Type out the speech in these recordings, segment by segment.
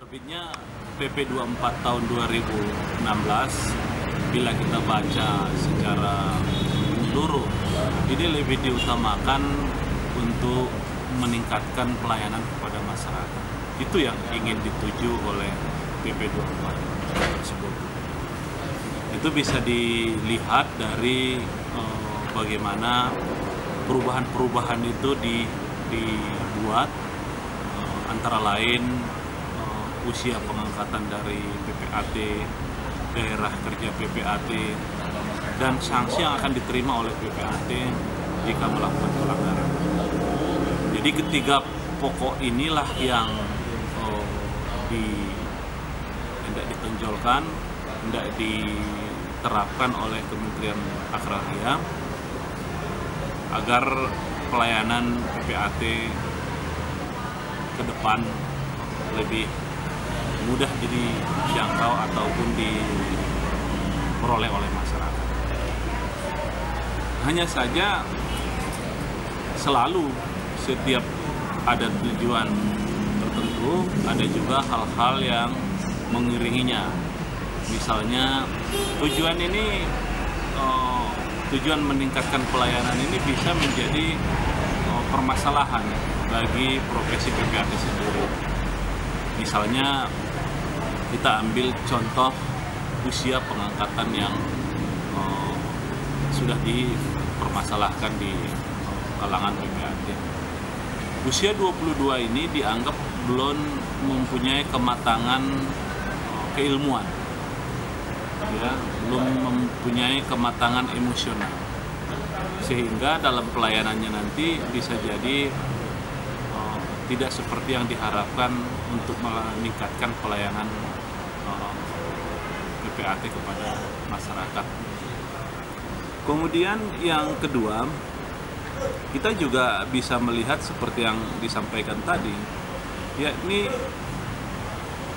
Terbitnya PP 24 tahun 2016, bila kita baca secara menyeluruh, ini lebih diutamakan untuk meningkatkan pelayanan kepada masyarakat. Itu yang ingin dituju oleh PP 24 tersebut. Itu bisa dilihat dari bagaimana perubahan-perubahan itu dibuat, antara lain usia pengangkatan dari PPAT, daerah kerja PPAT, dan sanksi yang akan diterima oleh PPAT jika melakukan pelanggaran. Jadi ketiga pokok inilah yang hendak ditonjolkan, hendak diterapkan oleh Kementerian Agraria agar pelayanan PPAT ke depan lebih mudah dijangkau ataupun diperoleh oleh masyarakat. Hanya saja selalu setiap ada tujuan tertentu, ada juga hal-hal yang mengiringinya. Misalnya tujuan ini, tujuan meningkatkan pelayanan ini bisa menjadi permasalahan bagi profesi PPAT sendiri. Misalnya kita ambil contoh usia pengangkatan yang sudah dipermasalahkan di kalangan PPAT. Usia 22 ini dianggap belum mempunyai kematangan keilmuan, ya, belum mempunyai kematangan emosional, sehingga dalam pelayanannya nanti bisa jadi tidak seperti yang diharapkan untuk meningkatkan pelayanan PPAT kepada masyarakat. Kemudian yang kedua, kita juga bisa melihat seperti yang disampaikan tadi, yakni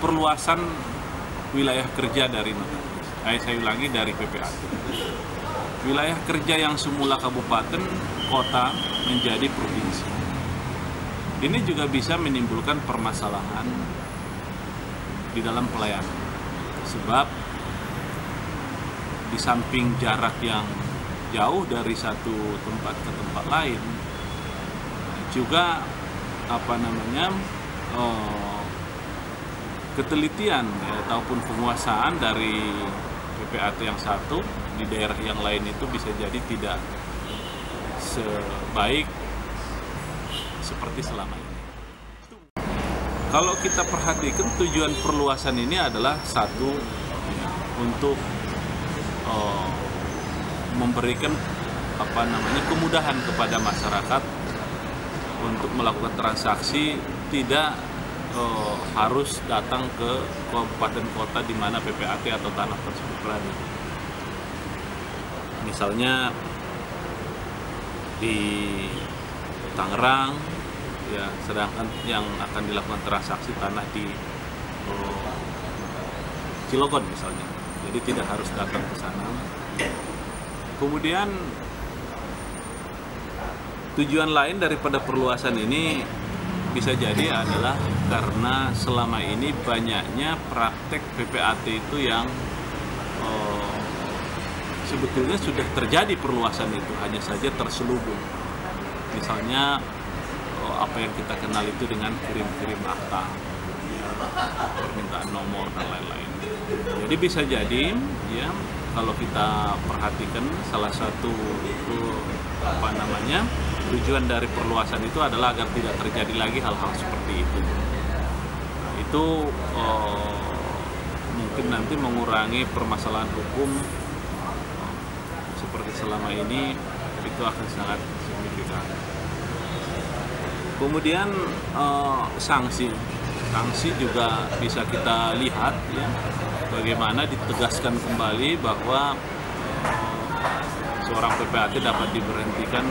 perluasan wilayah kerja dari notaris. Saya ulangi, dari PPAT. Wilayah kerja yang semula kabupaten, kota menjadi provinsi. Ini juga bisa menimbulkan permasalahan di dalam pelayanan, sebab di samping jarak yang jauh dari satu tempat ke tempat lain, juga ketelitian, ya, ataupun penguasaan dari PPAT yang satu di daerah yang lain itu bisa jadi tidak sebaik seperti selama ini. Kalau kita perhatikan, tujuan perluasan ini adalah satu, ya, untuk memberikan kemudahan kepada masyarakat untuk melakukan transaksi, tidak harus datang ke kabupaten kota di mana PPAT atau tanah tersebut berada. Misalnya di Tangerang, ya, sedangkan yang akan dilakukan transaksi tanah di Cilegon misalnya, jadi tidak harus datang ke sana. Kemudian tujuan lain daripada perluasan ini bisa jadi adalah karena selama ini banyaknya praktek PPAT itu yang sebetulnya sudah terjadi perluasan itu, hanya saja terselubung. Misalnya apa yang kita kenal itu dengan kirim-kirim akta, ya, permintaan nomor dan lain-lain. Jadi bisa jadi, ya, kalau kita perhatikan, salah satu tujuan dari perluasan itu adalah agar tidak terjadi lagi hal-hal seperti itu. Itu mungkin nanti mengurangi permasalahan hukum seperti selama ini, itu akan sangat signifikan. Kemudian sanksi juga bisa kita lihat, ya, bagaimana ditegaskan kembali bahwa seorang PPAT dapat diberhentikan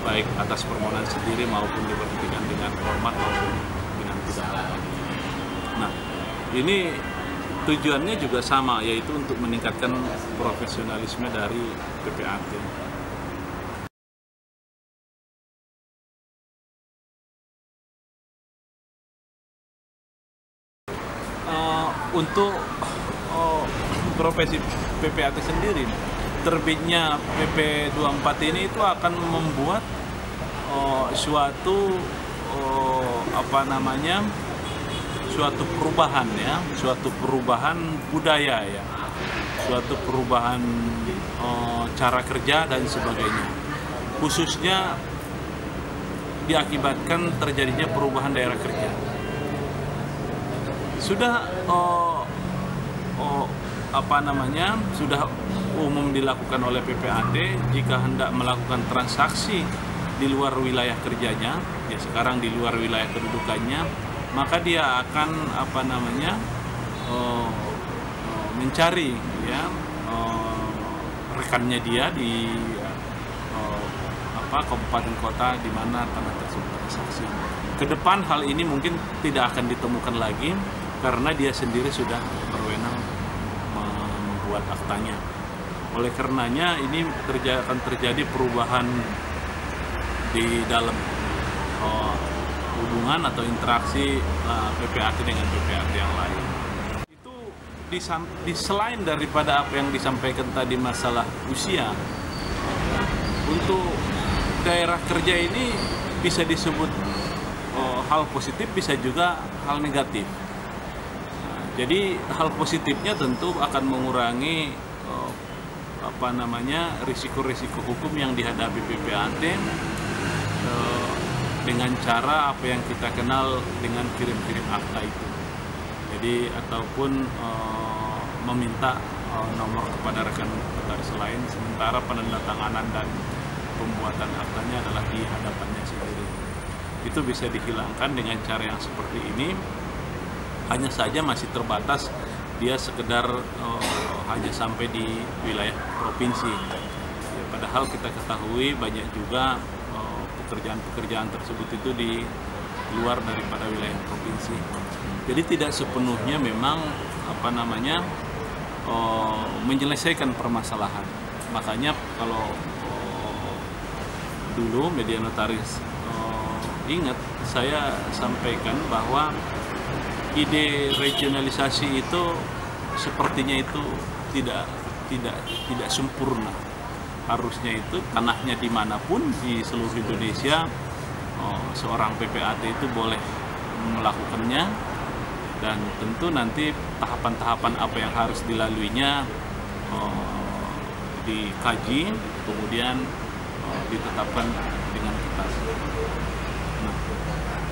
baik atas permohonan sendiri maupun diberhentikan dengan hormat maupun dengan tidak hormat. Nah, ini tujuannya juga sama, yaitu untuk meningkatkan profesionalisme dari PPAT. untuk profesi PPAT sendiri, terbitnya PP 24 ini itu akan membuat suatu suatu perubahan ya, suatu perubahan budaya ya, suatu perubahan cara kerja dan sebagainya, khususnya diakibatkan terjadinya perubahan daerah kerja. Sudah sudah umum dilakukan oleh PPAT jika hendak melakukan transaksi di luar wilayah kerjanya, ya sekarang di luar wilayah kedudukannya, maka dia akan mencari ya rekannya dia di kabupaten kota di mana tanah tersebut transaksi. Kedepan hal ini mungkin tidak akan ditemukan lagi karena dia sendiri sudah berwenang membuat aktanya. Oleh karenanya ini akan terjadi perubahan di dalam hubungan atau interaksi PPAT dengan PPAT yang lain. Itu selain daripada apa yang disampaikan tadi masalah usia, untuk daerah kerja ini bisa disebut hal positif, bisa juga hal negatif. Jadi hal positifnya tentu akan mengurangi risiko-risiko hukum yang dihadapi PPAT dengan cara apa yang kita kenal dengan kirim-kirim akta itu. Jadi ataupun meminta nomor kepada rekan notaris lain, sementara penandatanganan dan pembuatan aktanya adalah di hadapannya sendiri. Itu bisa dihilangkan dengan cara yang seperti ini. Hanya saja masih terbatas, dia sekedar hanya sampai di wilayah provinsi. Ya, padahal kita ketahui banyak juga pekerjaan-pekerjaan tersebut itu di luar daripada wilayah provinsi. Jadi tidak sepenuhnya memang menyelesaikan permasalahan. Makanya kalau dulu media notaris ingat saya sampaikan bahwa ide regionalisasi itu sepertinya itu tidak sempurna. Harusnya itu tanahnya dimanapun di seluruh Indonesia seorang PPAT itu boleh melakukannya, dan tentu nanti tahapan-tahapan apa yang harus dilaluinya dikaji, kemudian ditetapkan dengan ketat. Nah,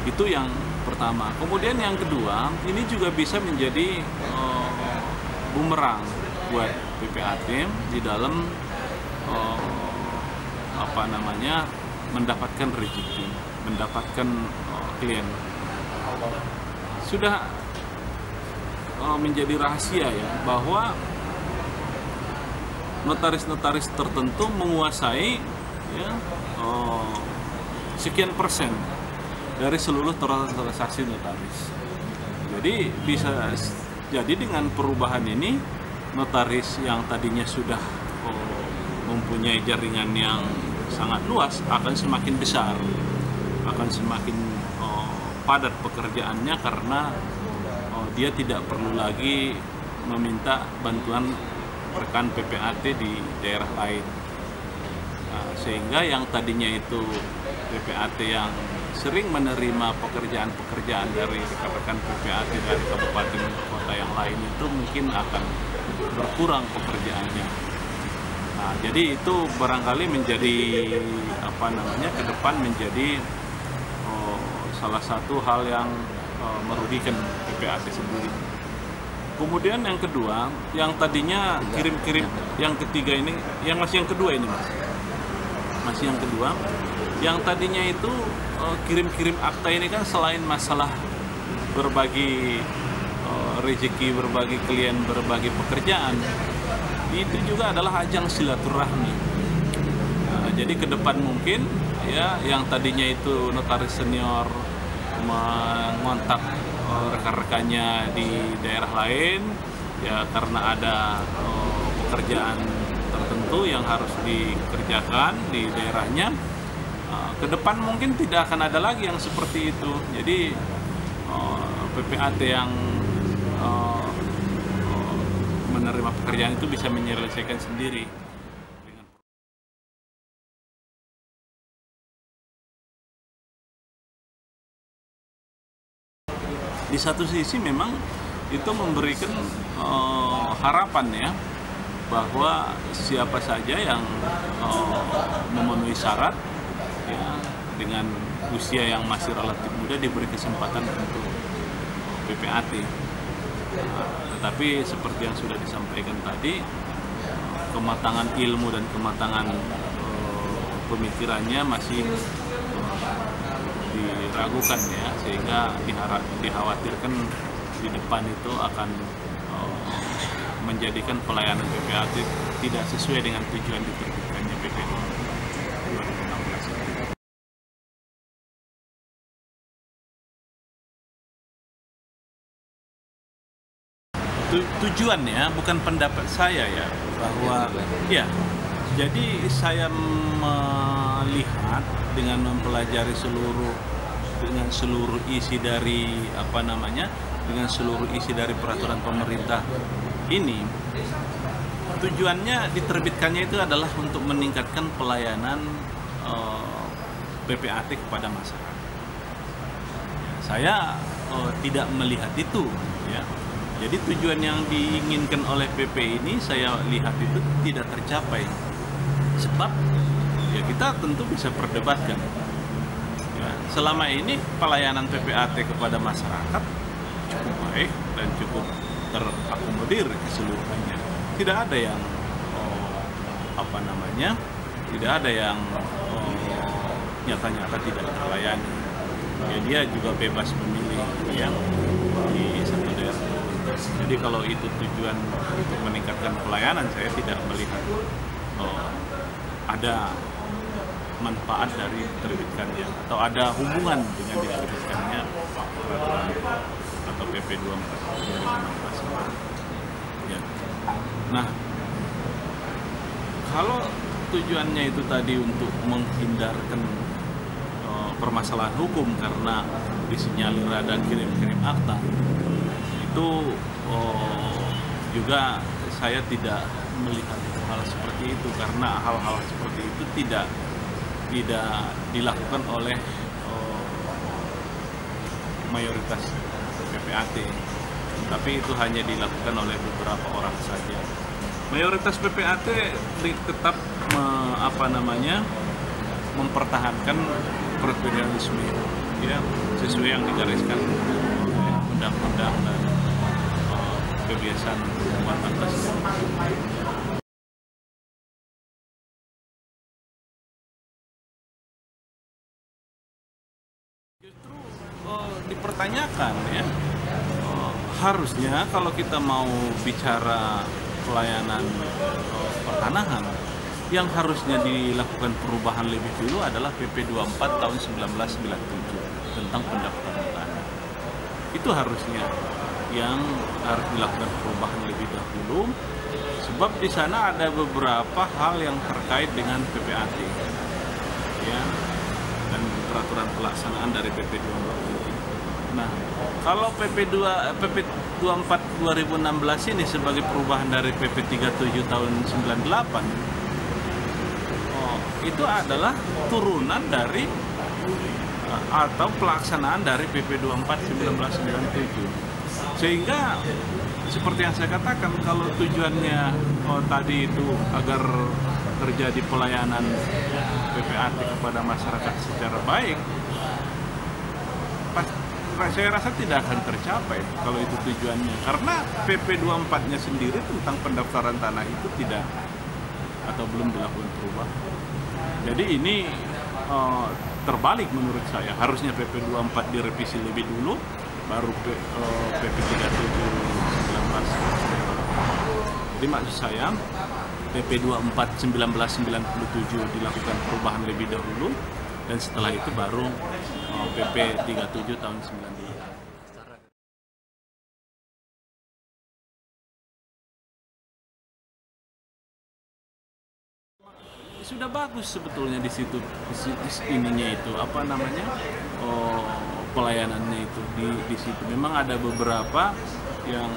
itu yang pertama. Kemudian yang kedua, ini juga bisa menjadi bumerang buat PPAT di dalam mendapatkan rezeki, mendapatkan klien. Sudah menjadi rahasia ya bahwa notaris-notaris tertentu menguasai ya, sekian persen dari seluruh transaksi notaris. Jadi bisa jadi dengan perubahan ini, notaris yang tadinya sudah mempunyai jaringan yang sangat luas akan semakin besar, akan semakin padat pekerjaannya karena dia tidak perlu lagi meminta bantuan rekan PPAT di daerah lain. Nah, sehingga yang tadinya itu PPAT yang sering menerima pekerjaan-pekerjaan dari rekan-rekan PPAT dari kabupaten kota yang lain itu mungkin akan berkurang pekerjaannya. Nah, jadi itu barangkali menjadi ke depan menjadi salah satu hal yang merugikan PPAT sendiri. Kemudian yang kedua, yang tadinya kirim-kirim, yang ketiga ini, masih yang kedua ini mas, masih yang kedua, yang tadinya itu kirim-kirim akta ini kan selain masalah berbagi rezeki, berbagi klien, berbagi pekerjaan, itu juga adalah ajang silaturahmi. Nah, jadi ke depan mungkin ya yang tadinya itu notaris senior mengontak rekan-rekannya di daerah lain ya karena ada pekerjaan tertentu yang harus dikerjakan di daerahnya, ke depan mungkin tidak akan ada lagi yang seperti itu. Jadi PPAT yang penerima pekerjaan itu bisa menyelesaikan sendiri. Di satu sisi memang itu memberikan harapan ya, bahwa siapa saja yang memenuhi syarat ya, dengan usia yang masih relatif muda diberi kesempatan untuk PPAT. Tetapi seperti yang sudah disampaikan tadi, kematangan ilmu dan kematangan pemikirannya masih diragukan ya, sehingga dikhawatirkan di depan itu akan menjadikan pelayanan PPAT tidak sesuai dengan tujuan diterbitkannya PP 2016. Tujuannya bukan pendapat saya ya, bahwa ya, jadi saya melihat dengan mempelajari dengan seluruh isi dari dengan seluruh isi dari peraturan pemerintah ini, tujuannya diterbitkannya itu adalah untuk meningkatkan pelayanan PPAT kepada masyarakat. Saya tidak melihat itu ya. Jadi tujuan yang diinginkan oleh PP ini saya lihat itu tidak tercapai. Sebab ya kita tentu bisa perdebatkan. Ya, selama ini pelayanan PPAT kepada masyarakat cukup baik dan cukup terakomodir keseluruhannya. Tidak ada yang tidak ada yang nyata-nyata tidak terlayani. Ya, dia juga bebas memilih yang di satu daerah. Jadi kalau itu tujuan untuk meningkatkan pelayanan, saya tidak melihat ada manfaat dari diterbitkannya atau ada hubungan dengan diterbitkannya peraturan atau PP 24/2016. Ya. Nah, kalau tujuannya itu tadi untuk menghindarkan permasalahan hukum karena disinyalir ada kirim-kirim akta, itu juga saya tidak melihat hal seperti itu, karena hal-hal seperti itu tidak dilakukan oleh mayoritas PPAT, tapi itu hanya dilakukan oleh beberapa orang saja. Mayoritas PPAT tetap mempertahankan presidensialisme ya, sesuai yang digariskan oleh undang-undang dan kebiasaan rumah tangga. Justru dipertanyakan ya, harusnya kalau kita mau bicara pelayanan pertanahan, yang harusnya dilakukan perubahan lebih dulu adalah PP 24 tahun 1997 tentang pendaftaran tanah. Itu harusnya yang harus dilakukan perubahan lebih dahulu, sebab di sana ada beberapa hal yang terkait dengan PPAT ya, dan peraturan pelaksanaan dari PP 24. Nah, kalau PP 24 2016 ini sebagai perubahan dari PP 37 tahun 98, itu adalah turunan dari atau pelaksanaan dari PP 24 1997. Sehingga seperti yang saya katakan, kalau tujuannya tadi itu agar terjadi pelayanan PPAT kepada masyarakat secara baik, saya rasa tidak akan tercapai kalau itu tujuannya, karena PP 24-nya sendiri tentang pendaftaran tanah itu tidak atau belum dilakukan perubahan. Jadi ini terbalik menurut saya. Harusnya PP 24 direvisi lebih dulu, baru PP 37/19. Jadi maksud saya PP 24 1997 dilakukan perubahan lebih dahulu, dan setelah itu baru PP 37 tahun 1998. Sudah bagus sebetulnya di situ ininya itu pelayanannya itu di situ. Memang ada beberapa yang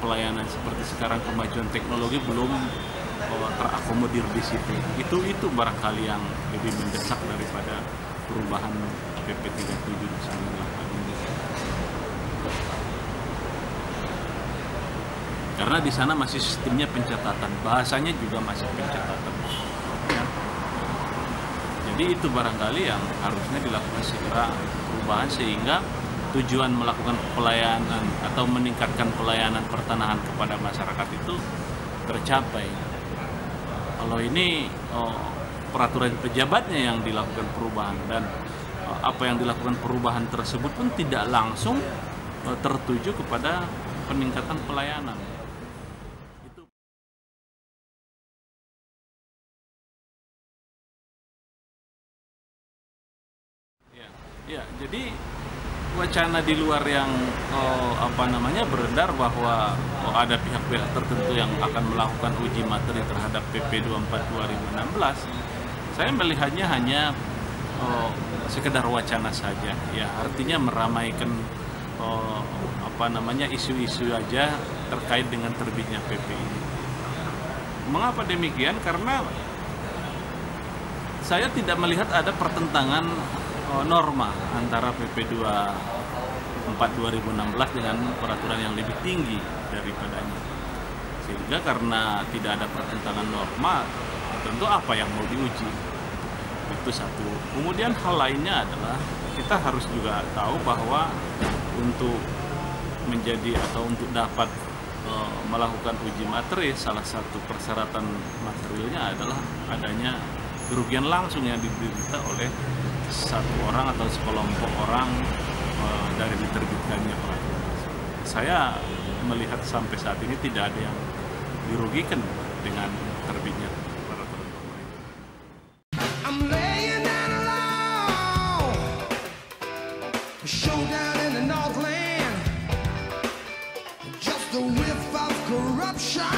pelayanan seperti sekarang, kemajuan teknologi belum terakomodir di situ. Itu barangkali yang lebih mendesak daripada perubahan PP 3798 ini. Karena di sana masih sistemnya pencatatan, bahasanya juga masih pencatatan. Ya. Jadi itu barangkali yang harusnya dilakukan segera perubahan sehingga tujuan melakukan pelayanan atau meningkatkan pelayanan pertanahan kepada masyarakat itu tercapai. Kalau ini peraturan pejabatnya yang dilakukan perubahan, dan apa yang dilakukan perubahan tersebut pun tidak langsung tertuju kepada peningkatan pelayanan. Itu. Ya, jadi wacana di luar yang beredar bahwa ada pihak-pihak tertentu yang akan melakukan uji materi terhadap PP 24 2016, saya melihatnya hanya sekedar wacana saja. Ya, artinya meramaikan isu-isu aja terkait dengan terbitnya PP ini. Mengapa demikian? Karena saya tidak melihat ada pertentangan norma antara PP 24 2016 dengan peraturan yang lebih tinggi daripadanya. Sehingga karena tidak ada pertentangan norma, tentu apa yang mau diuji. Itu satu. Kemudian hal lainnya adalah kita harus juga tahu bahwa untuk menjadi atau untuk dapat melakukan uji materi, salah satu persyaratan materialnya adalah adanya kerugian langsung yang diderita oleh satu orang atau sekelompok orang dari diterbitkannya peraturan. Saya melihat sampai saat ini tidak ada yang dirugikan dengan terbitnya peraturan pemerintah. I'm laying down alone, showdown in the Northland, just a whiff of corruption.